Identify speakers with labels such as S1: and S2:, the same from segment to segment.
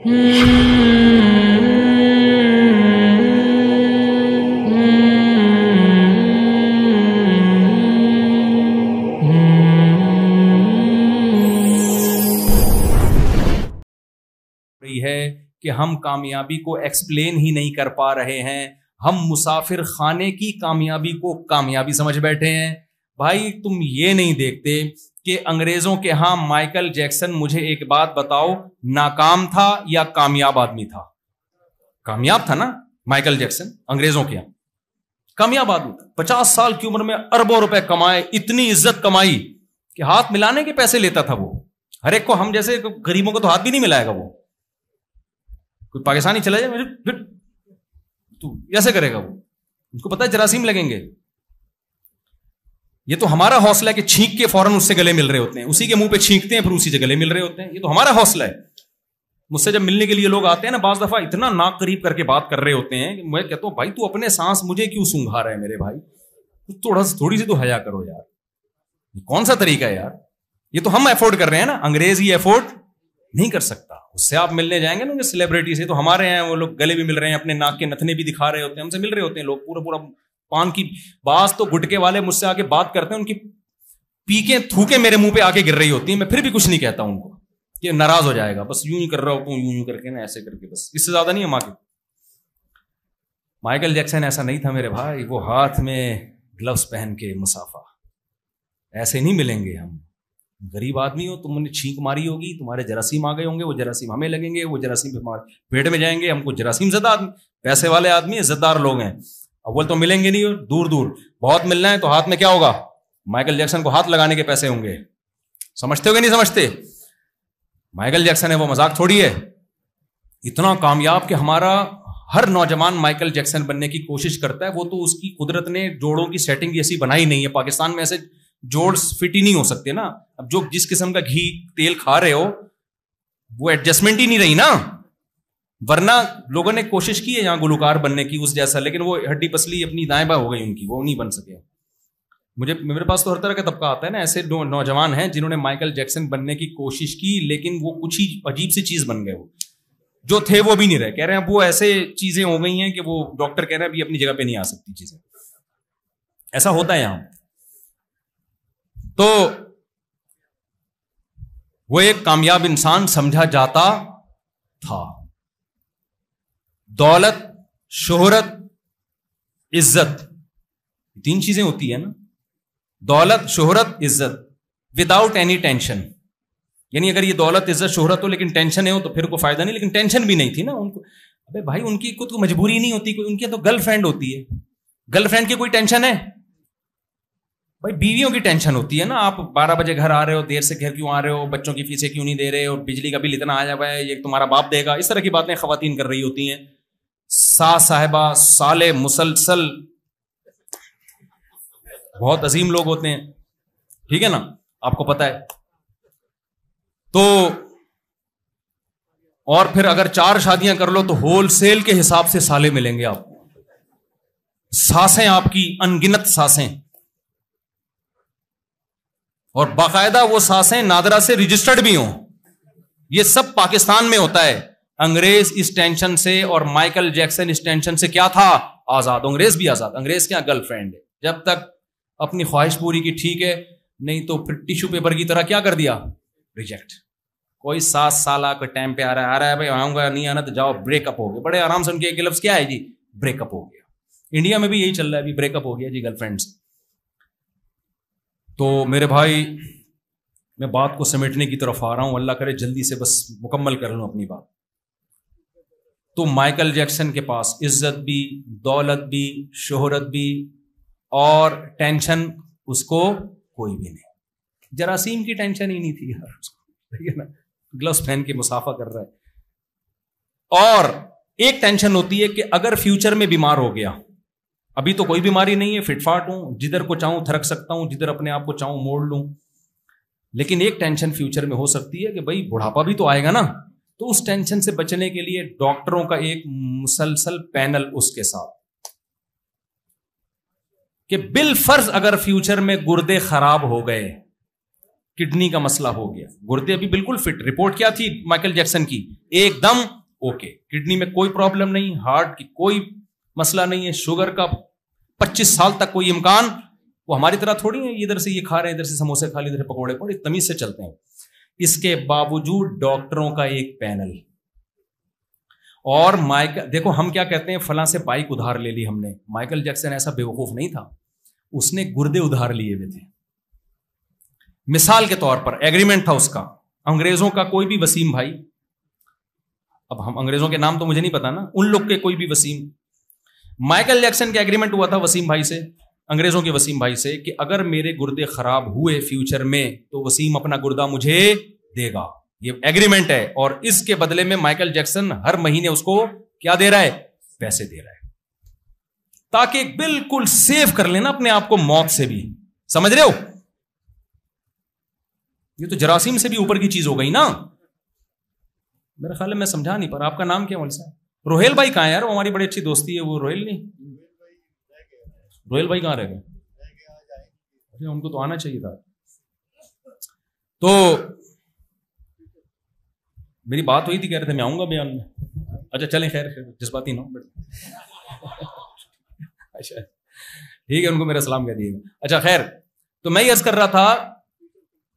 S1: ہے کہ ہم کامیابی کو ایکسپلین ہی نہیں کر پا رہے ہیں، ہم مسافر خانے کی کامیابی کو کامیابی سمجھ بیٹھے ہیں۔ بھائی تم یہ نہیں دیکھتے کہ انگریزوں کے ہاں مائیکل جیکسن، مجھے ایک بات بتاؤ، ناکام تھا یا کامیاب آدمی تھا؟ کامیاب تھا نا مائیکل جیکسن، انگریزوں کے ہاں کامیاب آدمی تھا۔ 50 سال کی عمر میں اربوں روپے کمائے، اتنی عزت کمائی کہ ہاتھ ملانے کے پیسے لیتا تھا وہ ہر ایک کو۔ ہم جیسے غریبوں کو تو ہاتھ بھی نہیں ملائے گا وہ۔ کوئی پاکستانی چلا جائے پھر تو ایسے کرے گا وہ، ان کو پتا ہے جراثیم لگیں گے۔ یہ تو ہمارا حوصلہ ہے کہ چھینک کے فوراً اس سے گلے مل رہے ہوتے ہیں، اسی کے منہ پہ چھینکتے ہیں پھر اسی سے گلے مل رہے ہوتے ہیں۔ یہ تو ہمارا حوصلہ ہے۔ مجھ سے جب ملنے کے لیے لوگ آتے ہیں نا، بعض دفعہ اتنا ناک قریب کر کے بات کر رہے ہوتے ہیں کہ میں کہتا ہوں بھائی تو اپنے سانس مجھے کیوں سونگھا رہا ہے میرے بھائی، تھوڑی سی تو حیا کرو یار۔ یہ کون سا طریقہ ہے یار؟ یہ تو ہم افورڈ کر رہے ہیں نا، انگریز یہ افورڈ نہیں کر سکتا۔ اس سے آپ ملنے جائیں گے نا سیلیبریٹی سے، تو ہمارے ہیں وہ لوگ گلے بھی مل رہے ہیں، اپنے ناک کے نتنے بھی دکھا رہے ہوتے ہیں، ہم سے مل رہے ہوتے ہیں لوگ پورا پان کی۔ بعض تو گٹکے والے مجھ سے آ کے بات کرتے ہیں، ان کی پیکیں تھوکے میرے منہ پہ آ کے گر رہی ہوتی ہیں، میں پھر بھی کچھ نہیں کہتا ان کو کہ ناراض ہو جائے گا، بس یوں ہی کر رہا ہوتا ہوں، یوں کر کے نا ایسے کر کے، بس اس سے زیادہ نہیں ہم آگے۔ مائیکل جیکسن ایسا نہیں تھا میرے بھائی، وہ ہاتھ میں گلوز پہن کے مسافہ، ایسے نہیں ملیں گے ہم۔ غریب آدمی ہو، تم نے چھینک ماری ہوگی، تمہارے جراثیم آ گئے ہوں گے، وہ جراثیم ہمیں لگیں گے، وہ جراثیم ہمارے پیٹ میں جائیں گے، ہم کو جراثیم زدہ آدمی، پیسے والے آدمی عزت دار لوگ ہیں، اول تو ملیں گے نہیں، دور دور بہت ملنا ہے تو ہاتھ میں کیا ہوگا؟ مائیکل جیکسن کو ہاتھ لگانے کے پیسے ہوں گے۔ سمجھتے ہو کہ نہیں سمجھتے؟ مائیکل جیکسن ہے وہ مذاق تھوڑی ہے، اتنا کامیاب کہ ہمارا ہر نوجوان مائیکل جیکسن بننے کی کوشش کرتا ہے۔ وہ تو اس کی قدرت نے جوڑوں کی سیٹنگ ایسی بنائی نہیں ہے، پاکستان میں ایسے جوڑ فٹ ہی نہیں ہو سکتے نا۔ اب جو جس قسم کا گھی تیل کھا رہے ہو وہ ایڈجسٹمنٹ ہی نہیں رہی نا، ورنہ لوگوں نے کوشش کی ہے یہاں گلوکار بننے کی اس جیسا، لیکن وہ ہڈی پسلی اپنی دائیں بائیں ہو گئی ان کی، وہ نہیں بن سکے۔ میرے پاس تو ہر طرح کا طبقہ آتا ہے نا، ایسے نوجوان ہیں جنہوں نے مائیکل جیکسن بننے کی کوشش کی، لیکن وہ کچھ ہی عجیب سی چیز بن گئے، وہ جو تھے وہ بھی نہیں رہے۔ کہہ رہے ہیں وہ ایسے چیزیں ہو گئی ہیں کہ وہ ڈاکٹر کہہ رہے ہیں ابھی اپنی جگہ پہ نہیں آ سکتی چیزیں، ایسا ہوتا ہے یہاں۔ تو وہ ایک کامیاب انسان سمجھا جاتا تھا۔ دولت، شہرت، عزت، تین چیزیں ہوتی ہیں نا، دولت، شہرت، عزت، وداؤٹ اینی ٹینشن۔ یعنی اگر یہ دولت، عزت، شہرت ہو لیکن ٹینشن ہو تو پھر کوئی فائدہ نہیں، لیکن ٹینشن بھی نہیں تھی نا ان کو۔ ابے بھائی ان کی کوئی مجبوری نہیں ہوتی، کوئی ان کی تو گرل فرینڈ ہوتی ہے، گرل فرینڈ کی کوئی ٹینشن ہے؟ بھائی بیویوں کی ٹینشن ہوتی ہے نا، آپ 12 بجے گھر آ رہے ہو، دیر سے گھر کیوں آ رہے ہو، بچوں کی فیسیں کیوں نہیں دے رہے، اور بجلی کا بل اتنا آیا ہوا ہے، یہ تمہارا باپ دے گا، اس طرح کی باتیں خواتین کر رہی ہوتی ہیں۔ ساس صاحبہ سالے مسلسل بہت عظیم لوگ ہوتے ہیں، ٹھیک ہے نا، آپ کو پتا ہے۔ تو اور پھر اگر 4 شادیاں کر لو تو ہول سیل کے حساب سے سالے ملیں گے آپ کو، ساسیں آپ کی انگنت ساسیں، اور باقاعدہ وہ ساسیں نادرا سے رجسٹرڈ بھی ہوں۔ یہ سب پاکستان میں ہوتا ہے۔ انگریز اس ٹینشن سے اور مائیکل جیکسن اس ٹینشن سے کیا تھا؟ آزاد۔ انگریز بھی آزاد، انگریز کیا گرل فرینڈ ہے، جب تک اپنی خواہش پوری کی ٹھیک ہے، نہیں تو پھر ٹیشو پیپر کی طرح کیا کر دیا؟ ریجیکٹ۔ کوئی 7 سالہ کا ٹائم پہ آ رہا ہے بھائی آؤں گا، نہیں آنا تو جاؤ، بریک اپ ہو گیا، بڑے آرام سے ان کے ایک لفظ کیا ہے جی؟ بریک اپ ہو گیا۔ انڈیا میں بھی یہی چل رہا ہے، ابھی بریک اپ ہو گیا جی گرل فرینڈ سے۔ تو میرے بھائی میں بات کو سمیٹنے کی طرف آ رہا ہوں، اللہ کرے جلدی سے بس مکمل کر لوں اپنی بات۔ تو مائیکل جیکسن کے پاس عزت بھی، دولت بھی، شہرت بھی، اور ٹینشن اس کو کوئی بھی نہیں، جراثیم کی ٹینشن ہی نہیں تھی یار اس کو، ٹھیک ہے نا، گلوز پہن کے مسافہ کر رہا ہے۔ اور ایک ٹینشن ہوتی ہے کہ اگر فیوچر میں بیمار ہو گیا، ابھی تو کوئی بیماری نہیں ہے، فٹ فاٹ ہوں، جدھر کو چاہوں تھرک سکتا ہوں، جدھر اپنے آپ کو چاہوں موڑ لوں، لیکن ایک ٹینشن فیوچر میں ہو سکتی ہے کہ بھائی بڑھاپا بھی تو آئے گا نا، تو اس ٹینشن سے بچنے کے لیے ڈاکٹروں کا ایک مسلسل پینل اس کے ساتھ، کہ بالفرض اگر فیوچر میں گردے خراب ہو گئے کڈنی کا مسئلہ ہو گیا, گردے ابھی بالکل فٹ, رپورٹ کیا تھی مائیکل جیکسن کی, ایک دم اوکے, کڈنی میں کوئی پرابلم نہیں, ہارٹ کی کوئی مسئلہ نہیں ہے, شوگر کا 25 سال تک کوئی امکان, وہ ہماری طرح تھوڑی ہے ادھر سے یہ کھا رہے ہیں, ادھر سے سموسے کھا لیے, ادھر سے پکوڑے, بڑی تمیز سے چلتے ہیں. اس کے باوجود ڈاکٹروں کا ایک پینل, اور مائیکل, دیکھو ہم کیا کہتے ہیں, فلاں سے بائک ادھار لے لی ہم نے, مائیکل جیکسن ایسا بیوقوف نہیں تھا, اس نے گردے ادھار لیے ہوئے تھے. مثال کے طور پر ایگریمنٹ تھا اس کا, انگریزوں کا کوئی بھی وسیم بھائی, اب ہم انگریزوں کے نام تو مجھے نہیں پتا نا, ان لوگ کے کوئی بھی وسیم, مائیکل جیکسن کا ایگریمنٹ ہوا تھا وسیم بھائی سے, انگریزوں کے وسیم بھائی سے, کہ اگر میرے گردے خراب ہوئے فیوچر میں تو وسیم اپنا گردہ مجھے دے گا, یہ ایگریمنٹ ہے. اور اس کے بدلے میں مائیکل جیکسن ہر مہینے اس کو کیا دے رہا ہے, پیسے دے رہا ہے, تاکہ بالکل سیو کر لینا اپنے آپ کو موت سے بھی. سمجھ رہے ہو, یہ تو جراثیم سے بھی اوپر کی چیز ہو گئی نا. میرا خیال ہے میں سمجھا نہیں, پر آپ کا نام کیا مولوی صاحب؟ روہیل بھائی کہاں ہے یار, وہ ہماری بڑی اچھی دوستی ہے, وہ روہیل نہیں, روہیل بھائی کہاں رہ گئے؟ ان کو تو آنا چاہیے تھا. تو میری بات ہوئی تھی, کہہ رہے تھے میں آؤں گا بیان میں. اچھا چلیں, خیر جذباتی نہ ہو. اچھا ٹھیک ہے, ان کو میرا سلام کہہ دیے گا. اچھا خیر, تو میں یہ عرض کر رہا تھا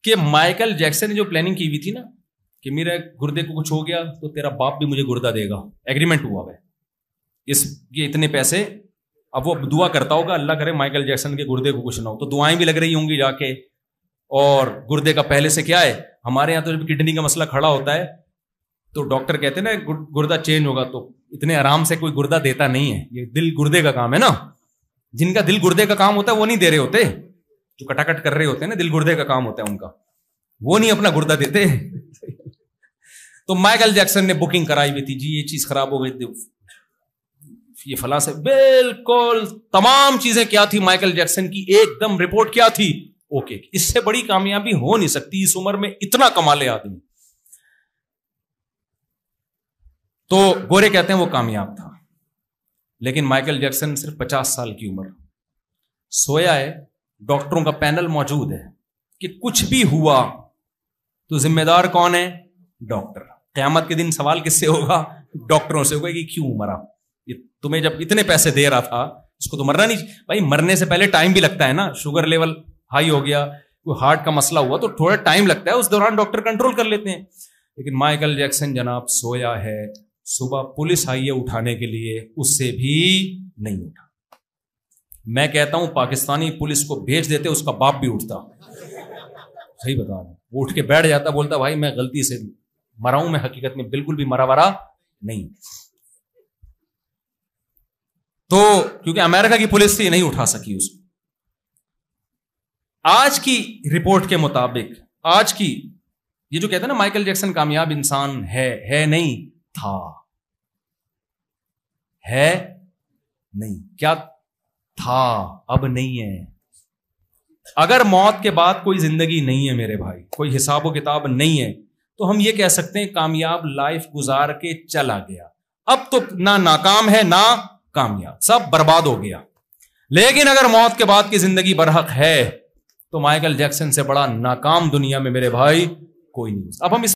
S1: کہ مائیکل جیکسن نے جو پلاننگ کی ہوئی تھی نا, کہ میرے گردے کو کچھ ہو گیا تو تیرا باپ بھی مجھے گردہ دے گا, ایگریمنٹ ہوا ہے, اس کے اتنے پیسے. اب وہ دعا کرتا ہوگا, اللہ کرے مائیکل جیکسن کے گردے کو کچھ نہ ہو, تو دعائیں بھی لگ رہی ہوں گی جا کے. اور گردے کا پہلے سے کیا ہے, ہمارے یہاں تو جب کڈنی کا مسئلہ کھڑا ہوتا ہے تو ڈاکٹر کہتے ہیں نا گردہ چینج ہوگا, تو اتنے آرام سے کوئی گردہ دیتا نہیں ہے, یہ دل گردے کا کام ہے نا. جن کا دل گردے کا کام ہوتا ہے وہ نہیں دے رہے ہوتے, جو کٹاکٹ کر رہے ہوتے ہیں نا, دل گردے کا کام ہوتا ہے ان کا, وہ نہیں اپنا گردہ دیتے. تو مائیکل جیکسن نے بکنگ کرائی ہوئی تھی, جی یہ چیز خراب ہو گئی تھی, یہ فلاں سے, بالکل تمام چیزیں کیا تھی مائیکل جیکسن کی, ایک دم رپورٹ کیا تھی, اوکے. اس سے بڑی کامیابی ہو نہیں سکتی اس عمر میں, اتنا کما لے آدمی. تو گورے کہتے ہیں وہ کامیاب تھا, لیکن مائیکل جیکسن صرف 50 سال کی عمر, سویا ہے, ڈاکٹروں کا پینل موجود ہے کہ کچھ بھی ہوا تو ذمہ دار کون ہے, ڈاکٹر. قیامت کے دن سوال کس سے ہوگا, ڈاکٹروں سے ہوگا کہ کیوں مرا, یہ تمہیں جب اتنے پیسے دے رہا تھا اس کو تو مرنا نہیں. بھائی مرنے سے پہلے ٹائم بھی لگتا ہے نا, شوگر لیول ہائی ہو گیا, کوئی ہارٹ کا مسئلہ ہوا تو تھوڑا ٹائم لگتا ہے, اس دوران ڈاکٹر کنٹرول کر لیتے ہیں. لیکن مائیکل جیکسن جناب سویا ہے, صبح پولیس آئی ہے اٹھانے کے لیے, اس سے بھی نہیں اٹھا. میں کہتا ہوں پاکستانی پولیس کو بھیج دیتے, اس کا باپ بھی اٹھتا. صحیح بتا رہا ہوں, وہ اٹھ کے بیٹھ جاتا, بولتا بھائی میں غلطی سے مرا ہوں, میں حقیقت میں بالکل بھی مرا ورا نہیں. تو کیونکہ امریکہ کی پولیس تھی, نہیں اٹھا سکی اس کو. آج کی رپورٹ کے مطابق, آج کی یہ جو کہتے ہیں نا مائیکل جیکسن کامیاب انسان ہے نہیں تھا, ہے نہیں, کیا تھا, اب نہیں ہے. اگر موت کے بعد کوئی زندگی نہیں ہے میرے بھائی, کوئی حساب و کتاب نہیں ہے, تو ہم یہ کہہ سکتے ہیں کامیاب لائف گزار کے چلا گیا. اب تو نہ ناکام ہے نہ کامیاب, سب برباد ہو گیا. لیکن اگر موت کے بعد کی زندگی برحق ہے تو مائیکل جیکسن سے بڑا ناکام دنیا میں میرے بھائی کوئی نہیں. اب ہم اس